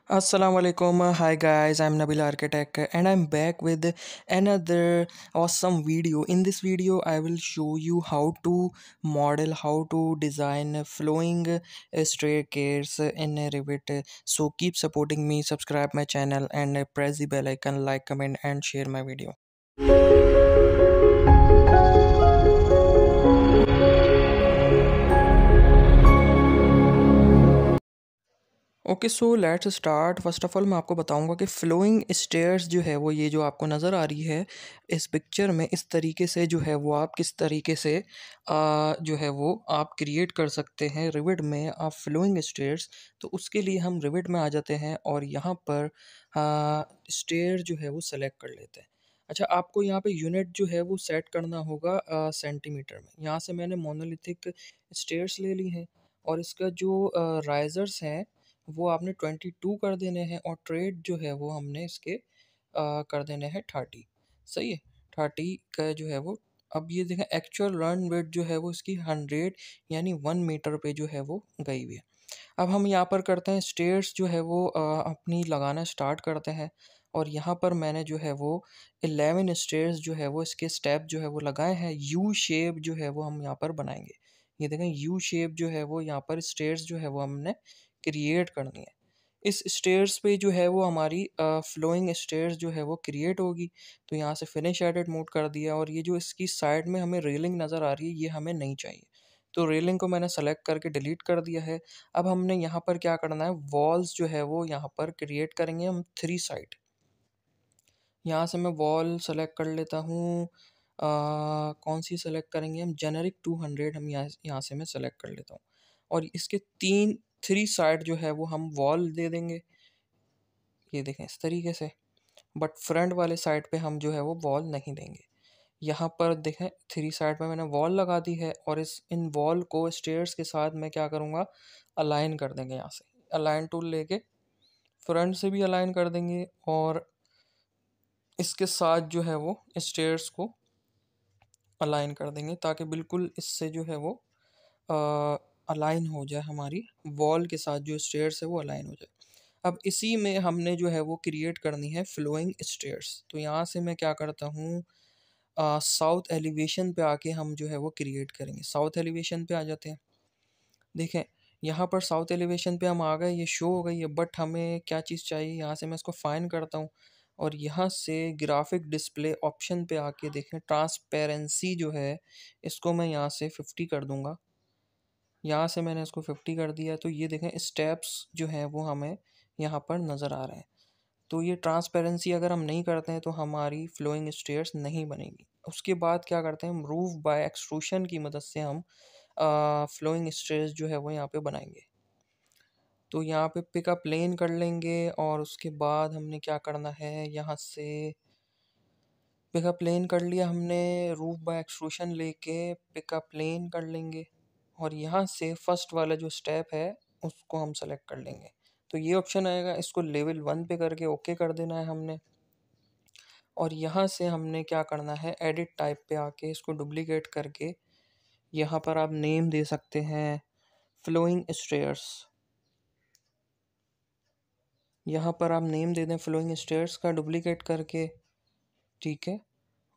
Assalamualaikum. Hi guys, I'm Nabil Architect and I'm back with another awesome video. In this video, I will show you how to model, how to design flowing staircase in Revit. So keep supporting me, subscribe my channel and press the bell icon, like, comment and share my video. Okay so let's start. First of all मैं आपको बताऊंगा कि flowing stairs जो है वो ये जो आपको नज़र आ रही है इस पिक्चर में, इस तरीके से जो है वो आप किस तरीके से जो है वो आप क्रिएट कर सकते हैं रिविट में आप फ्लोइंग स्टेयर्स। तो उसके लिए हम रिविट में आ जाते हैं और यहाँ पर स्टेयर जो है वो सेलेक्ट कर लेते हैं। अच्छा, आपको यहाँ पे यूनिट जो है वो सेट करना होगा सेंटीमीटर में। यहाँ से मैंने मोनोलिथिक स्टेयर्स ले ली हैं और इसका जो राइजर्स हैं वो आपने 22 कर देने हैं और ट्रेड जो है वो हमने इसके कर देने हैं 30। सही है, 30 का जो है वो। अब ये देखें एक्चुअल रन वेट जो है वो इसकी 100 यानी 1 मीटर पे जो है वो गई हुई है। अब हम यहाँ पर करते हैं स्टेयर्स जो है वो अपनी लगाना स्टार्ट करते हैं और यहाँ पर मैंने जो है वो 11 स्टेयर्स जो है वो इसके स्टेप जो है वो लगाए हैं। यू शेप जो है वो हम यहाँ पर बनाएंगे। ये देखें यू शेप जो है वो यहाँ पर स्टेयर्स जो है वो हमने क्रिएट करनी है। इस स्टेयर्स पे जो है वो हमारी फ्लोइंग स्टेयर्स जो है वो क्रिएट होगी। तो यहाँ से फिनिश एडिट मोड कर दिया और ये जो इसकी साइड में हमें रेलिंग नज़र आ रही है ये हमें नहीं चाहिए। तो रेलिंग को मैंने सेलेक्ट करके डिलीट कर दिया है। अब हमने यहाँ पर क्या करना है, वॉल्स जो है वो यहाँ पर क्रिएट करेंगे हम 3 साइड। यहाँ से मैं वॉल सेलेक्ट कर लेता हूँ। कौन सी सेलेक्ट करेंगे हम, जेनेरिक 200 हम यहाँ से मैं सेलेक्ट कर लेता हूँ और इसके 3 साइड जो है वो हम वॉल दे देंगे। ये देखें इस तरीके से। बट फ्रंट वाले साइड पे हम जो है वो वॉल नहीं देंगे। यहाँ पर देखें 3 साइड पे मैंने वॉल लगा दी है और इस इन वॉल को स्टेयर्स के साथ मैं क्या करूँगा, अलाइन कर देंगे। यहाँ से अलाइन टूल लेके फ्रंट से भी अलाइन कर देंगे और इसके साथ जो है वो स्टेयर्स को अलाइन कर देंगे ताकि बिल्कुल इससे जो है वो अलाइन हो जाए, हमारी वॉल के साथ जो स्टेयर्स है वो अलाइन हो जाए। अब इसी में हमने जो है वो क्रिएट करनी है फ्लोइंग स्टेयर्स। तो यहाँ से मैं क्या करता हूँ, साउथ एलिवेशन पे आके हम जो है वो क्रिएट करेंगे। साउथ एलिवेशन पे आ जाते हैं। देखें यहाँ पर साउथ एलिवेशन पे हम आ गए, ये शो हो गई है। बट हमें क्या चीज़ चाहिए, यहाँ से मैं इसको फाइन करता हूँ और यहाँ से ग्राफिक डिस्प्ले ऑप्शन पे आके देखें ट्रांसपेरेंसी जो है इसको मैं यहाँ से 50 कर दूँगा। यहाँ से मैंने इसको 50 कर दिया तो ये देखें स्टेप्स जो हैं वो हमें यहाँ पर नज़र आ रहे हैं। तो ये ट्रांसपेरेंसी अगर हम नहीं करते हैं तो हमारी फ्लोइंग स्टेयर्स नहीं बनेगी। उसके बाद क्या करते हैं, हम रूफ बाय एक्सट्रूशन की मदद से हम फ्लोइंग स्टेयर्स जो है वो यहाँ पे बनाएंगे। तो यहाँ पे पिक अप प्लेन कर लेंगे और उसके बाद हमने क्या करना है, यहाँ से पिक अप प्लेन कर लिया हमने, रूफ बाय एक्सट्रूशन लेके पिक अप प्लेन कर लेंगे और यहाँ से फर्स्ट वाला जो स्टेप है उसको हम सेलेक्ट कर लेंगे। तो ये ऑप्शन आएगा, इसको लेवल 1 पे करके ओके कर देना है हमने। और यहाँ से हमने क्या करना है, एडिट टाइप पे आके इसको डुप्लीकेट करके यहाँ पर आप नेम दे सकते हैं फ्लोइंग स्टेयर्स। यहाँ पर आप नेम दे दें फ्लोइंग स्टेयर्स का डुप्लीकेट करके, ठीक है।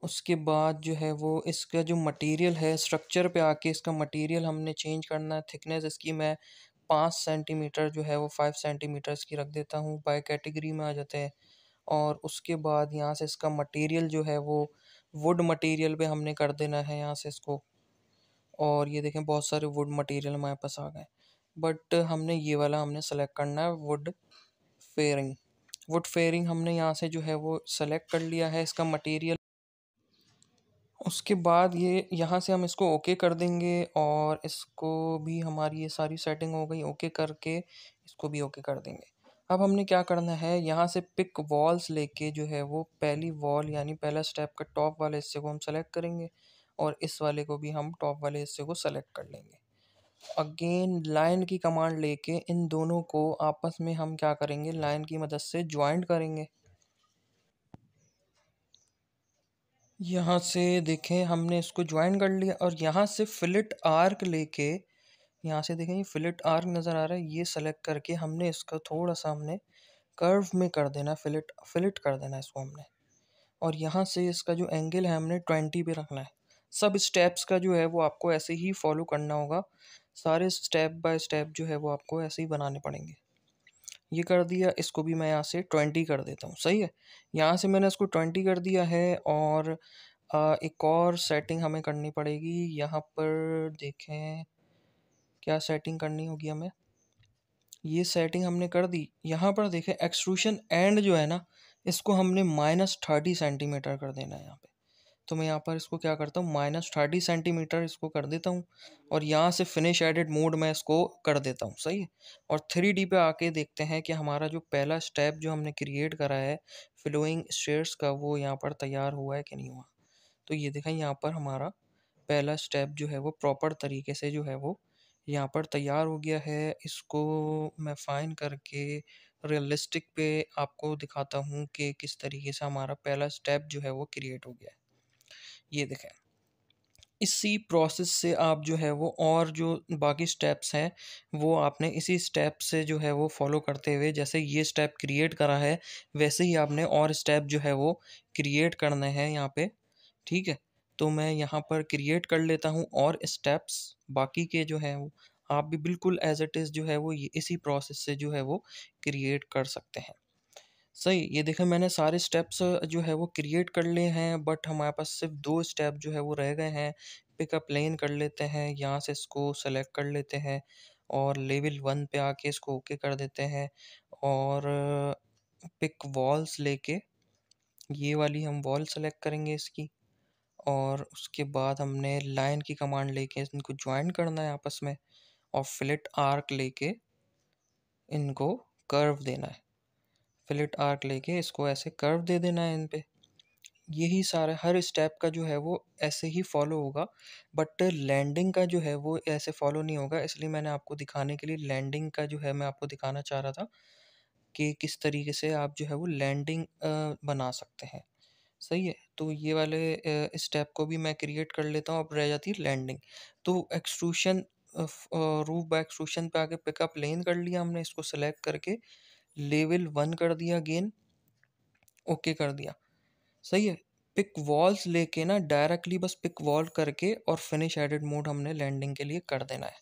उसके बाद जो है वो इसका जो मटेरियल है, स्ट्रक्चर पे आके इसका मटेरियल हमने चेंज करना है। थिकनेस इसकी मैं 5 सेंटीमीटर जो है वो 5 सेंटीमीटर की रख देता हूँ। बाय कैटेगरी में आ जाते हैं और उसके बाद यहाँ से इसका मटेरियल जो है वो वुड मटेरियल पे हमने कर देना है यहाँ से इसको। और ये देखें बहुत सारे वुड मटेरियल हमारे पास आ गए, बट हमने ये वाला हमने सेलेक्ट करना है वुड फेयरिंग। वुड फेयरिंग हमने यहाँ से जो है वो सेलेक्ट कर लिया है इसका मटेरियल। उसके बाद ये यहाँ से हम इसको ओके कर देंगे और इसको भी हमारी ये सारी सेटिंग हो गई। ओके करके इसको भी ओके कर देंगे। अब हमने क्या करना है, यहाँ से पिक वॉल्स लेके जो है वो पहली वॉल यानी पहला स्टेप का टॉप वाले हिस्से को हम सेलेक्ट करेंगे और इस वाले को भी हम टॉप वाले हिस्से को सेलेक्ट कर लेंगे। अगेन लाइन की कमांड लेके इन दोनों को आपस में हम क्या करेंगे, लाइन की मदद से ज्वाइंट करेंगे। यहाँ से देखें हमने इसको ज्वाइन कर लिया और यहाँ से फिलेट आर्क लेके, यहाँ से देखें ये फिलेट आर्क नज़र आ रहा है, ये सेलेक्ट करके हमने इसका थोड़ा सा हमने कर्व में कर देना, फिलिट कर देना इसको हमने। और यहाँ से इसका जो एंगल है हमने 20 पे रखना है। सब स्टेप्स का जो है वो आपको ऐसे ही फॉलो करना होगा, सारे स्टेप बाय स्टेप जो है वो आपको ऐसे ही बनाने पड़ेंगे। ये कर दिया, इसको भी मैं यहाँ से 20 कर देता हूँ, सही है। यहाँ से मैंने इसको 20 कर दिया है। और एक और सेटिंग हमें करनी पड़ेगी। यहाँ पर देखें क्या सेटिंग करनी होगी हमें। ये सेटिंग हमने कर दी। यहाँ पर देखें एक्सट्रूशन एंड जो है ना, इसको हमने -30 सेंटीमीटर कर देना है यहाँ पे। तो मैं यहाँ पर इसको क्या करता हूँ, -30 सेंटीमीटर इसको कर देता हूँ। और यहाँ से फिनिश एडिट मोड में इसको कर देता हूँ, सही है। और 3D पे आके देखते हैं कि हमारा जो पहला स्टेप जो हमने क्रिएट करा है फ्लोइंग स्टेयर्स का, वो यहाँ पर तैयार हुआ है कि नहीं हुआ। तो ये देखें यहाँ पर हमारा पहला स्टेप जो है वो प्रॉपर तरीके से जो है वो यहाँ पर तैयार हो गया है। इसको मैं फाइन करके रियलिस्टिक पे आपको दिखाता हूँ कि किस तरीके से हमारा पहला स्टेप जो है वो क्रिएट हो गया है। ये देखें, इसी प्रोसेस से आप जो है वो और जो बाकी स्टेप्स हैं वो आपने इसी स्टेप से जो है वो फॉलो करते हुए, जैसे ये स्टेप क्रिएट करा है वैसे ही आपने और स्टेप जो है वो क्रिएट करने हैं यहाँ पे, ठीक है। तो मैं यहाँ पर क्रिएट कर लेता हूँ और स्टेप्स बाकी के जो हैं वो आप भी बिल्कुल एज इट इज़ जो है वो इसी प्रोसेस से जो है वो क्रिएट कर सकते हैं। सही, ये देखें मैंने सारे स्टेप्स जो है वो क्रिएट कर लिए हैं, बट हमारे पास सिर्फ 2 स्टेप जो है वो रह गए हैं। पिक अ प्लेन कर लेते हैं, यहाँ से इसको सेलेक्ट कर लेते हैं और लेवल 1 पे आके इसको ओके कर देते हैं। और पिक वॉल्स लेके ये वाली हम वॉल सेलेक्ट करेंगे इसकी। और उसके बाद हमने लाइन की कमांड लेके इनको ज्वाइन करना है आपस में। और फिलेट आर्क लेके इनको कर्व देना है। फिलेट आर्क लेके इसको ऐसे कर्व दे देना है इन पे। यही सारा हर स्टेप का जो है वो ऐसे ही फॉलो होगा, बट लैंडिंग का जो है वो ऐसे फॉलो नहीं होगा। इसलिए मैंने आपको दिखाने के लिए लैंडिंग का जो है मैं आपको दिखाना चाह रहा था कि किस तरीके से आप जो है वो लैंडिंग बना सकते हैं, सही है। तो ये वाले स्टेप को भी मैं क्रिएट कर लेता हूँ। अब रह जाती है लैंडिंग। तो एक्सट्रूशन रूफ बाय एक्सट्रूशन पे आके पिकअप लेन कर लिया हमने, इसको सेलेक्ट करके लेवल 1 कर दिया, अगेन ओके कर दिया, सही है। पिक वॉल्स लेके ना डायरेक्टली बस पिक वॉल करके और फिनिश एडिट मोड हमने लैंडिंग के लिए कर देना है।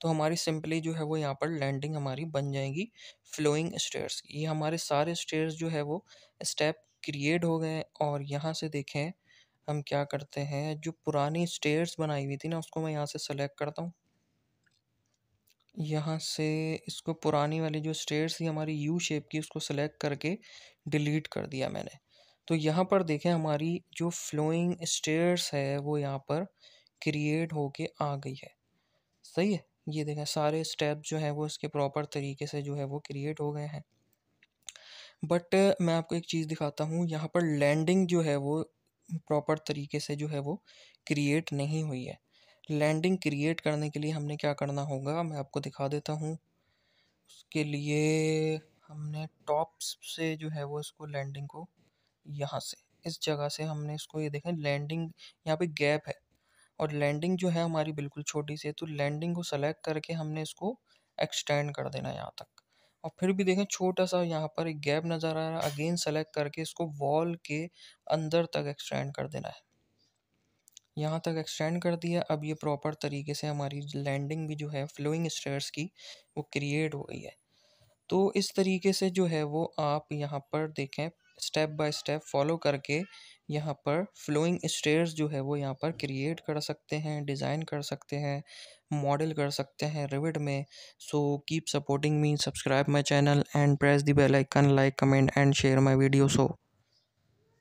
तो हमारी सिंपली जो है वो यहाँ पर लैंडिंग हमारी बन जाएगी फ्लोइंग स्टेयर्स की। ये हमारे सारे स्टेयर्स जो है वो स्टेप क्रिएट हो गए। और यहाँ से देखें हम क्या करते हैं, जो पुरानी स्टेयर्स बनाई हुई थी ना उसको मैं यहाँ से सेलेक्ट करता हूँ। यहाँ से इसको पुरानी वाली जो स्टेयर्स थी हमारी यू शेप की, उसको सेलेक्ट करके डिलीट कर दिया मैंने। तो यहाँ पर देखें हमारी जो फ्लोइंग स्टेयर्स है वो यहाँ पर क्रिएट होके आ गई है, सही है। ये देखें सारे स्टेप जो हैं वो इसके प्रॉपर तरीके से जो है वो क्रिएट हो गए हैं। बट मैं आपको एक चीज़ दिखाता हूँ, यहाँ पर लैंडिंग जो है वो प्रॉपर तरीके से जो है वो क्रिएट नहीं हुई है। लैंडिंग क्रिएट करने के लिए हमने क्या करना होगा मैं आपको दिखा देता हूँ। उसके लिए हमने टॉप से जो है वो इसको लैंडिंग को यहाँ से इस जगह से हमने इसको, ये देखें लैंडिंग यहाँ पे गैप है और लैंडिंग जो है हमारी बिल्कुल छोटी सी है। तो लैंडिंग को सेलेक्ट करके हमने इसको एक्सटेंड कर देना है यहाँ तक। और फिर भी देखें छोटा सा यहाँ पर एक गैप नज़र आ रहा है, अगेन सेलेक्ट करके इसको वॉल के अंदर तक एक्सटेंड कर देना है। यहाँ तक एक्सटेंड कर दिया। अब ये प्रॉपर तरीके से हमारी लैंडिंग भी जो है फ्लोइंग स्टेयर्स की वो क्रिएट हो गई है। तो इस तरीके से जो है वो आप यहाँ पर देखें स्टेप बाय स्टेप फॉलो करके यहाँ पर फ्लोइंग स्टेयर्स जो है वो यहाँ पर क्रिएट कर सकते हैं, डिज़ाइन कर सकते हैं, मॉडल कर सकते हैं रिविट में। So keep supporting me, subscribe my channel and press the bell icon, like comment and share my video. So